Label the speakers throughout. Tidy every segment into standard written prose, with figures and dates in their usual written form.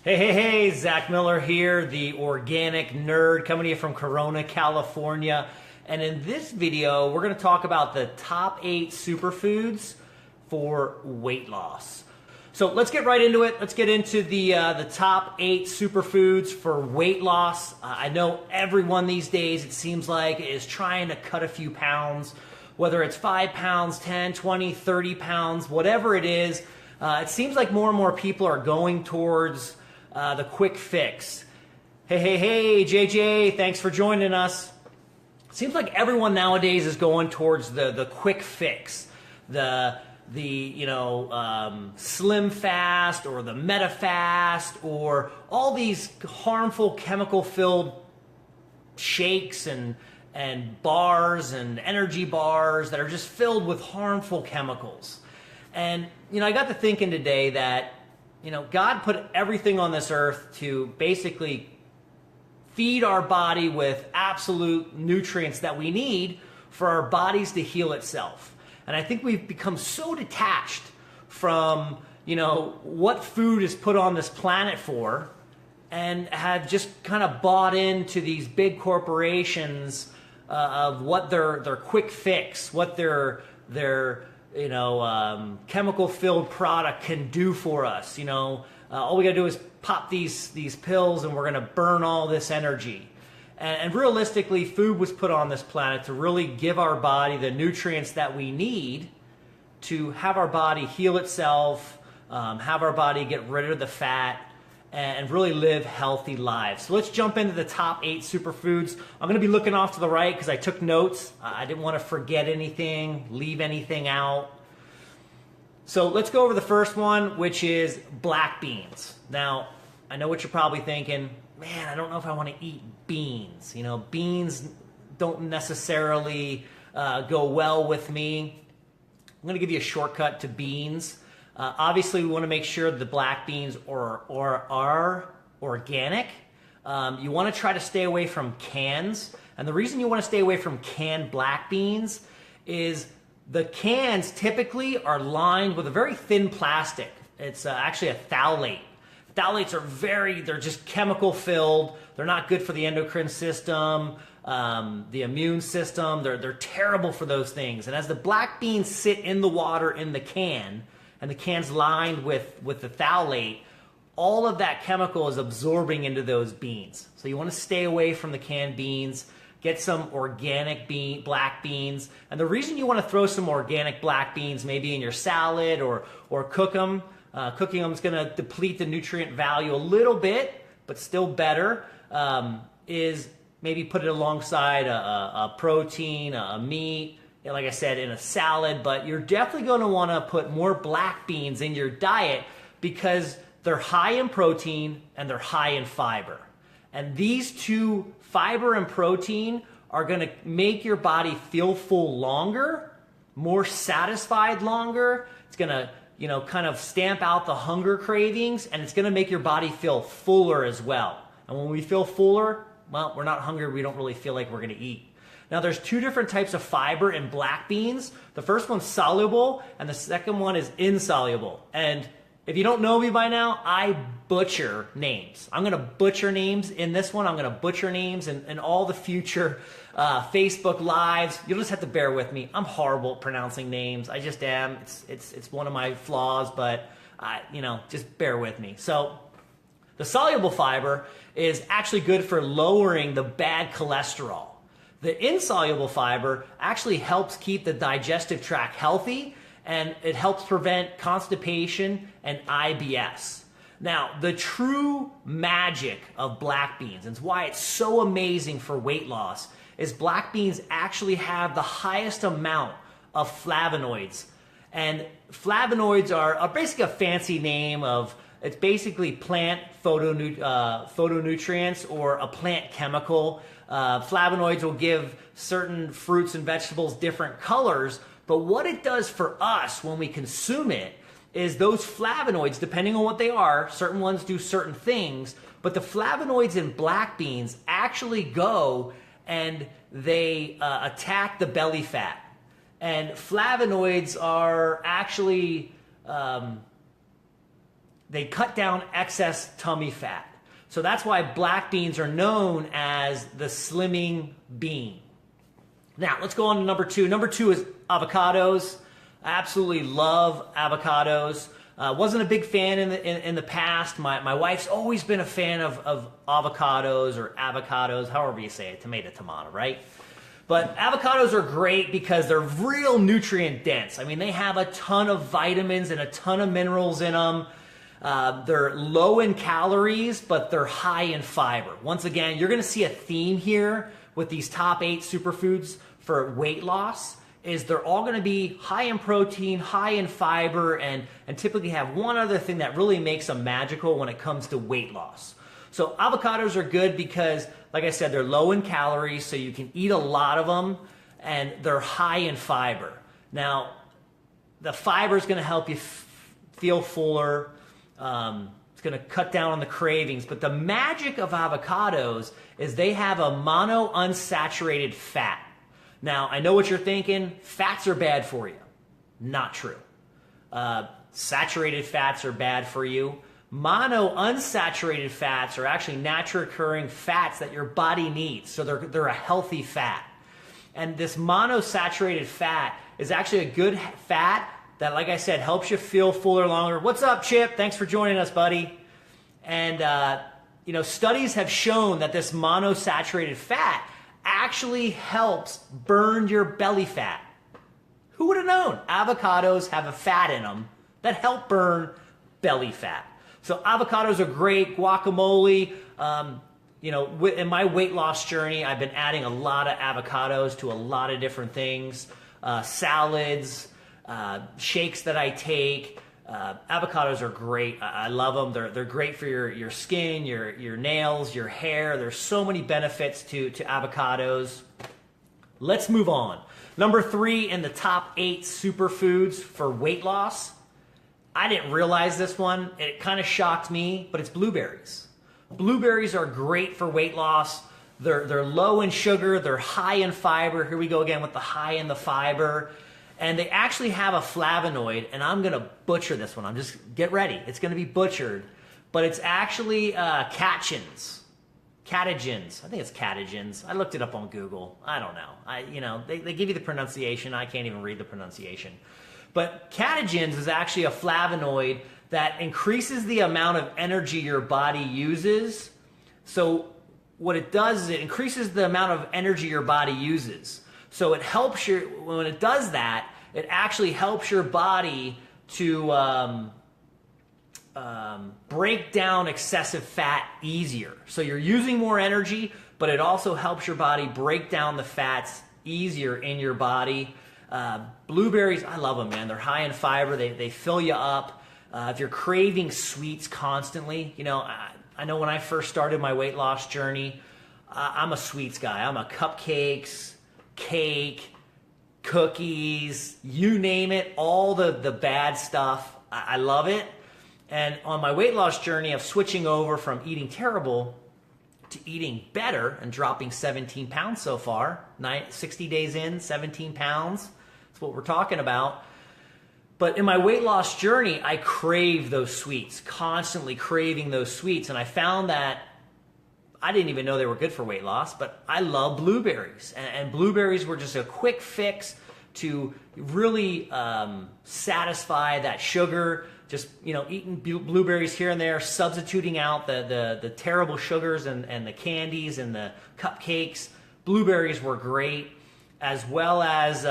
Speaker 1: Hey, Zach Miller here, the organic nerd, coming to you from Corona, California. And in this video, we're going to talk about the top 8 superfoods for weight loss. So let's get right into it. Let's get into the top 8 superfoods for weight loss. I know everyone these days, it seems like, is trying to cut a few pounds, whether it's 5 pounds, 10, 20, 30 pounds, whatever it is. It seems like more and more people are going towards the quick fix. Hey, JJ, thanks for joining us. Seems like everyone nowadays is going towards the quick fix, the slim fast or the meta fast or all these harmful chemical filled shakes and bars and energy bars that are just filled with harmful chemicals. And I got to thinking today that God put everything on this earth to basically feed our body with absolute nutrients that we need for our bodies to heal itself. And I think we've become so detached from, what food is put on this planet for, and have just kind of bought into these big corporations of what their quick fix, what their chemical-filled product can do for us. All we gotta do is pop these pills and we're gonna burn all this energy. And realistically, food was put on this planet to really give our body the nutrients that we need to have our body heal itself, have our body get rid of the fat, and really live healthy lives. So let's jump into the top 8 superfoods. I'm gonna be looking off to the right because I took notes. I didn't want to forget anything, leave anything out. So let's go over the first one, which is black beans. Now, I know what you're probably thinking, man, I don't know if I want to eat beans. Beans don't necessarily go well with me. I'm gonna give you a shortcut to beans. Obviously, we want to make sure the black beans are organic. You want to try to stay away from cans. And the reason you want to stay away from canned black beans is the cans typically are lined with a very thin plastic. It's actually a phthalate. Phthalates they're just chemical filled. They're not good for the endocrine system, the immune system. They're terrible for those things. And as the black beans sit in the water in the can, and the can's lined with the phthalate, all of that chemical is absorbing into those beans. So you want to stay away from the canned beans, get some organic black beans. And the reason you want to throw some organic black beans maybe in your salad or cook them, cooking them is going to deplete the nutrient value a little bit, but still better, is maybe put it alongside a protein, a meat, like I said, in a salad. But you're definitely going to want to put more black beans in your diet because they're high in protein and they're high in fiber. And these two, fiber and protein, are going to make your body feel full longer, more satisfied longer. It's going to, kind of stamp out the hunger cravings, and it's going to make your body feel fuller as well. And when we feel fuller, well, we're not hungry. We don't really feel like we're going to eat. Now, there's 2 different types of fiber in black beans. The first one's soluble, and the second one is insoluble. And if you don't know me by now, I butcher names. I'm going to butcher names in this one. I'm going to butcher names in all the future Facebook Lives. You'll just have to bear with me. I'm horrible at pronouncing names. I just am. It's one of my flaws, but just bear with me. So the soluble fiber is actually good for lowering the bad cholesterol. The insoluble fiber actually helps keep the digestive tract healthy, and it helps prevent constipation and IBS. Now, the true magic of black beans, and why it's so amazing for weight loss, is black beans actually have the highest amount of flavonoids. And flavonoids are basically a fancy name of, it's basically plant phytonutrients or a plant chemical. Flavonoids will give certain fruits and vegetables different colors, but what it does for us when we consume it is those flavonoids, depending on what they are, certain ones do certain things, but the flavonoids in black beans actually go and they attack the belly fat. And flavonoids are actually they cut down excess tummy fat. So that's why black beans are known as the slimming bean. Now, let's go on to number 2. Number 2 is avocados. I absolutely love avocados. Wasn't a big fan in the past. My wife's always been a fan of avocados or avocados, however you say it, tomato, right? But avocados are great because they're real nutrient dense. I mean, they have a ton of vitamins and a ton of minerals in them. They're low in calories, but they're high in fiber. Once again, you're going to see a theme here with these top 8 superfoods for weight loss. Is they're all going to be high in protein, high in fiber, and typically have one other thing that really makes them magical when it comes to weight loss. So avocados are good because, like I said, they're low in calories, so you can eat a lot of them, and they're high in fiber. Now, the fiber is going to help you feel fuller. It's going to cut down on the cravings. But the magic of avocados is they have a monounsaturated fat. Now, I know what you're thinking. Fats are bad for you. Not true. Saturated fats are bad for you. Monounsaturated fats are actually naturally occurring fats that your body needs. So they're a healthy fat. And this monosaturated fat is actually a good fat that, like I said, helps you feel fuller longer. What's up, Chip? Thanks for joining us, buddy. And, studies have shown that this monosaturated fat actually helps burn your belly fat. Who would have known? Avocados have a fat in them that help burn belly fat. So avocados are great. Guacamole. In my weight loss journey, I've been adding a lot of avocados to a lot of different things. Salads, shakes that I take. Avocados are great. I love them. They're great for your skin, your nails, your hair. There's so many benefits to avocados. Let's move on. Number 3 in the top 8 superfoods for weight loss. I didn't realize this one. It kind of shocked me, but it's blueberries. Blueberries are great for weight loss. They're low in sugar. They're high in fiber. Here we go again with the high in the fiber. And they actually have a flavonoid, and I'm going to butcher this one. Get ready. It's going to be butchered. But it's actually catechins. Catechins. I think it's catechins. I looked it up on Google. I don't know. They give you the pronunciation. I can't even read the pronunciation. But catechins is actually a flavonoid that increases the amount of energy your body uses. So what it does is it increases the amount of energy your body uses. So it helps when it does that, it actually helps your body to break down excessive fat easier. So you're using more energy, but it also helps your body break down the fats easier in your body. Blueberries, I love them, man. They're high in fiber. They fill you up. If you're craving sweets constantly, I know when I first started my weight loss journey, I'm a sweets guy. I'm a cupcakes, cake, cookies, you name it, all the bad stuff. I love it. And on my weight loss journey of switching over from eating terrible to eating better and dropping 17 pounds so far, 60 days in, 17 pounds, that's what we're talking about. But in my weight loss journey, I crave those sweets, constantly craving those sweets. And I found that I didn't even know they were good for weight loss, but I love blueberries. And blueberries were just a quick fix to really satisfy that sugar. Just, eating blueberries here and there, substituting out the terrible sugars and the candies and the cupcakes. Blueberries were great, as well as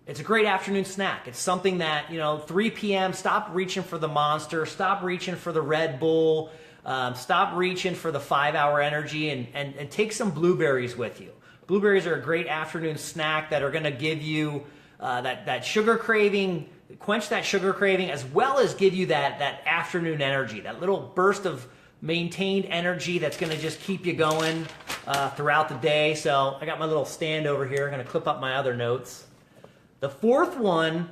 Speaker 1: it's a great afternoon snack. It's something that, 3 p.m., stop reaching for the Monster, stop reaching for the Red Bull, stop reaching for the 5-hour energy and take some blueberries with you. Blueberries are a great afternoon snack that are going to give you that sugar craving, quench that sugar craving, as well as give you that afternoon energy, that little burst of maintained energy that's going to just keep you going throughout the day. So I got my little stand over here. I'm going to clip up my other notes. The fourth one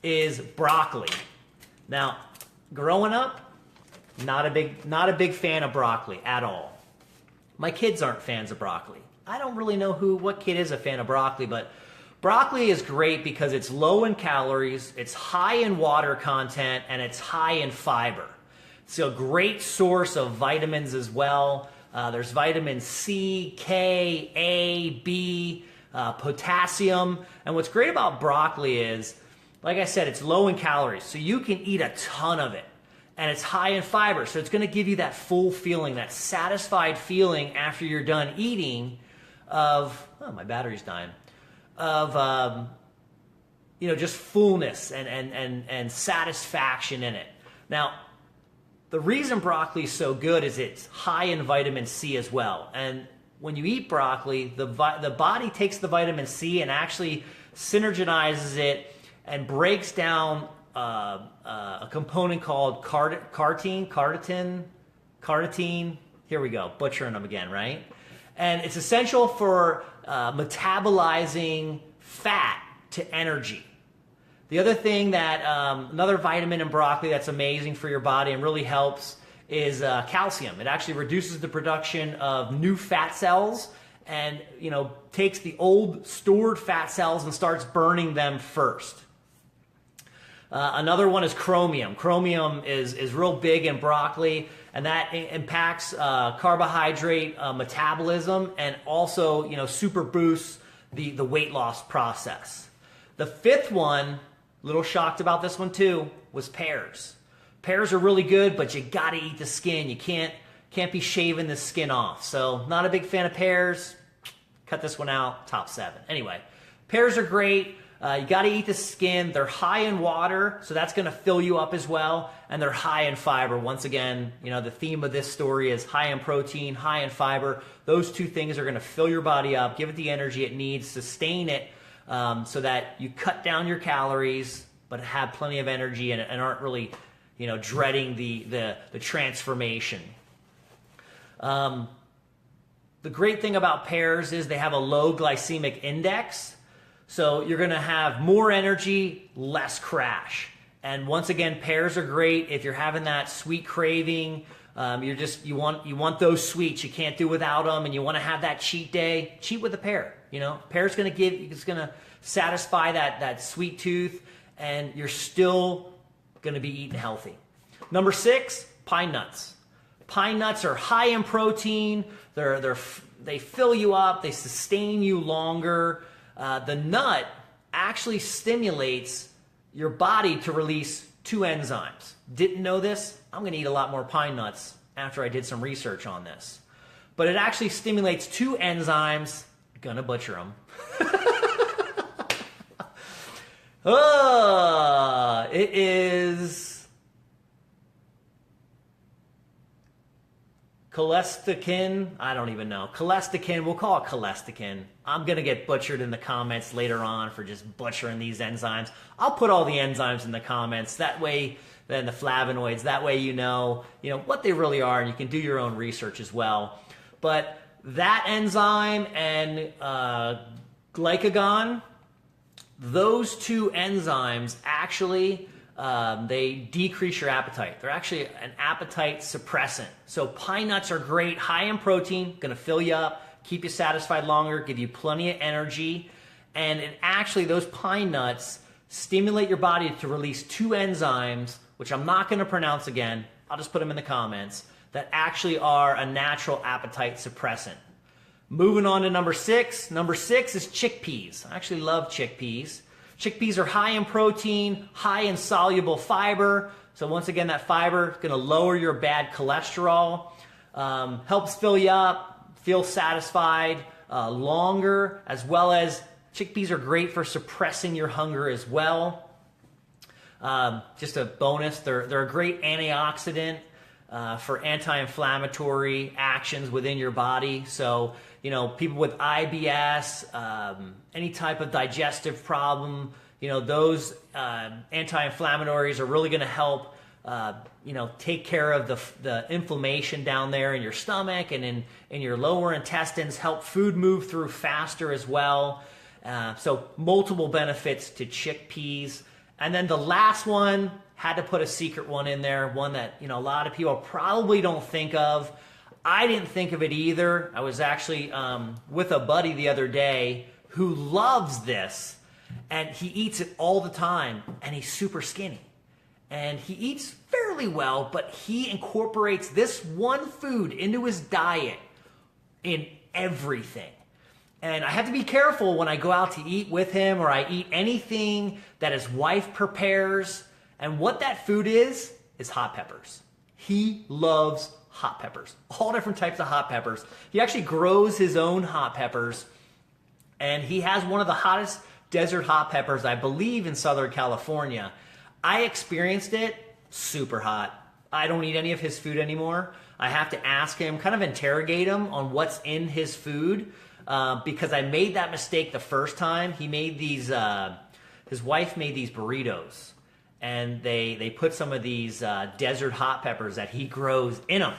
Speaker 1: is broccoli. Now, growing up, not a big fan of broccoli at all. My kids aren't fans of broccoli. I don't really know what kid is a fan of broccoli, but broccoli is great because it's low in calories, it's high in water content, and it's high in fiber. It's a great source of vitamins as well. There's vitamin C, K, A, B, potassium. And what's great about broccoli is, like I said, it's low in calories, so you can eat a ton of it. And it's high in fiber, so it's going to give you that full feeling, that satisfied feeling after you're done eating of, oh, my battery's dying, of, just fullness and satisfaction in it. Now, the reason broccoli is so good is it's high in vitamin C as well. And when you eat broccoli, the body takes the vitamin C and actually synergizes it and breaks down a component called carotene. Here we go, butchering them again, right? And it's essential for metabolizing fat to energy. The other thing that, another vitamin in broccoli that's amazing for your body and really helps is calcium. It actually reduces the production of new fat cells and, takes the old stored fat cells and starts burning them first. Another one is chromium. Chromium is real big in broccoli, and that impacts carbohydrate metabolism and also, super boosts the weight loss process. The fifth one, little shocked about this one too, was pears. Pears are really good, but you gotta eat the skin. You can't be shaving the skin off. So not a big fan of pears. Cut this one out, top 7. Anyway, pears are great. You got to eat the skin. They're high in water, so that's going to fill you up as well. And they're high in fiber. Once again, the theme of this story is high in protein, high in fiber. Those two things are going to fill your body up, give it the energy it needs, sustain it, so that you cut down your calories, but have plenty of energy and aren't really, dreading the transformation. The great thing about pears is they have a low glycemic index. So you're going to have more energy, less crash. And once again, pears are great if you're having that sweet craving. You want those sweets. You can't do without them, and you want to have that cheat day. Cheat with a pear. Pear's going to it's going to satisfy that sweet tooth, and you're still going to be eating healthy. Number 6, pine nuts. Pine nuts are high in protein. They fill you up. They sustain you longer. The nut actually stimulates your body to release 2 enzymes. Didn't know this? I'm going to eat a lot more pine nuts after I did some research on this. But it actually stimulates 2 enzymes. Gonna butcher them. It is cholestykin. I don't even know. Cholestykin. We'll call it cholestykin. I'm going to get butchered in the comments later on for just butchering these enzymes. I'll put all the enzymes in the comments. That way, then the flavonoids, that way you know what they really are, and you can do your own research as well. But that enzyme and glycagon, those 2 enzymes actually they decrease your appetite. They're actually an appetite suppressant. So pine nuts are great, high in protein, going to fill you up, keep you satisfied longer, give you plenty of energy. And those pine nuts stimulate your body to release 2 enzymes, which I'm not going to pronounce again. I'll just put them in the comments, that actually are a natural appetite suppressant. Moving on to number 6. Number 6 is chickpeas. I actually love chickpeas. Chickpeas are high in protein, high in soluble fiber. So once again, that fiber is going to lower your bad cholesterol, helps fill you up, feel satisfied longer, as well as chickpeas are great for suppressing your hunger as well. Just a bonus, they're a great antioxidant for anti-inflammatory actions within your body. So, people with IBS, any type of digestive problem, those anti-inflammatories are really going to help, take care of the inflammation down there in your stomach and in your lower intestines, help food move through faster as well. So multiple benefits to chickpeas. And then the last one, had to put a secret one in there, one that, a lot of people probably don't think of. I didn't think of it either. I was actually with a buddy the other day who loves this, and he eats it all the time, and he's super skinny. And he eats fairly fairly well, but he incorporates this one food into his diet in everything. And I have to be careful when I go out to eat with him or I eat anything that his wife prepares. And what that food is hot peppers. He loves hot peppers, all different types of hot peppers. He actually grows his own hot peppers, and he has one of the hottest desert hot peppers, I believe, in Southern California. I experienced it super hot. I don't eat any of his food anymore. I have to ask him, kind of interrogate him on what's in his food, because I made that mistake the first time. He made these, his wife made these burritos, and they put some of these desert hot peppers that he grows in them.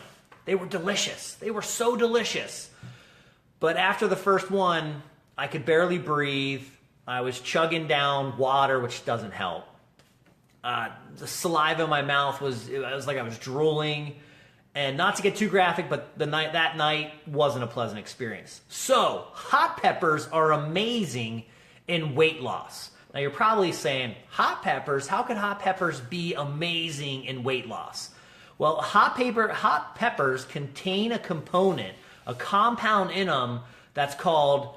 Speaker 1: They were delicious. They were so delicious. But after the first one, I could barely breathe. I was chugging down water, which doesn't help. The saliva in my mouth it was like I was drooling. And not to get too graphic, but that night wasn't a pleasant experience. So, hot peppers are amazing in weight loss. Now you're probably saying, hot peppers? How could hot peppers be amazing in weight loss? Well, hot peppers contain a component, a compound in them that's called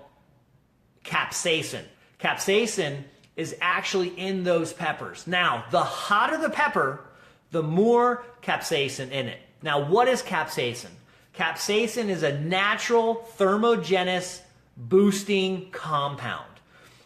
Speaker 1: capsaicin. Capsaicin is actually in those peppers. Now, the hotter the pepper, the more capsaicin in it. Now, what is capsaicin? Capsaicin is a natural thermogenesis boosting compound.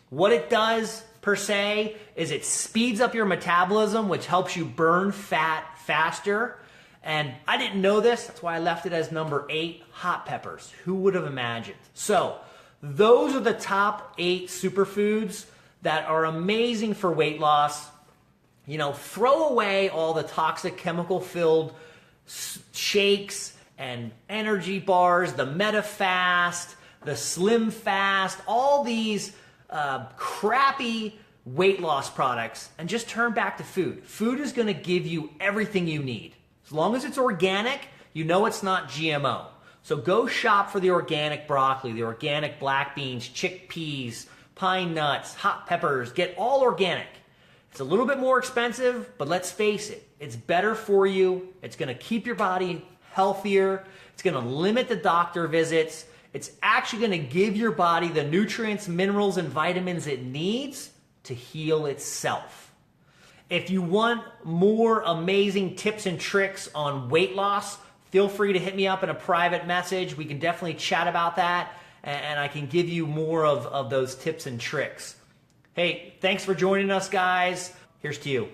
Speaker 1: What it does, per se, is it speeds up your metabolism, which helps you burn fat faster. And I didn't know this, that's why I left it as number 8, hot peppers. Who would have imagined? So, those are the top 8 superfoods that are amazing for weight loss. You know, throw away all the toxic chemical-filled shakes and energy bars, the MetaFast, the Slim Fast, all these crappy weight loss products, and just turn back to food. Food is going to give you everything you need. As long as it's organic, you know it's not GMO. So go shop for the organic broccoli, the organic black beans, chickpeas, pine nuts, hot peppers. Get all organic. It's a little bit more expensive, but let's face it, it's better for you. It's going to keep your body healthier. It's going to limit the doctor visits. It's actually going to give your body the nutrients, minerals, and vitamins it needs to heal itself. If you want more amazing tips and tricks on weight loss, feel free to hit me up in a private message. We can definitely chat about that, and I can give you more of those tips and tricks. Hey, thanks for joining us, guys. Here's to you.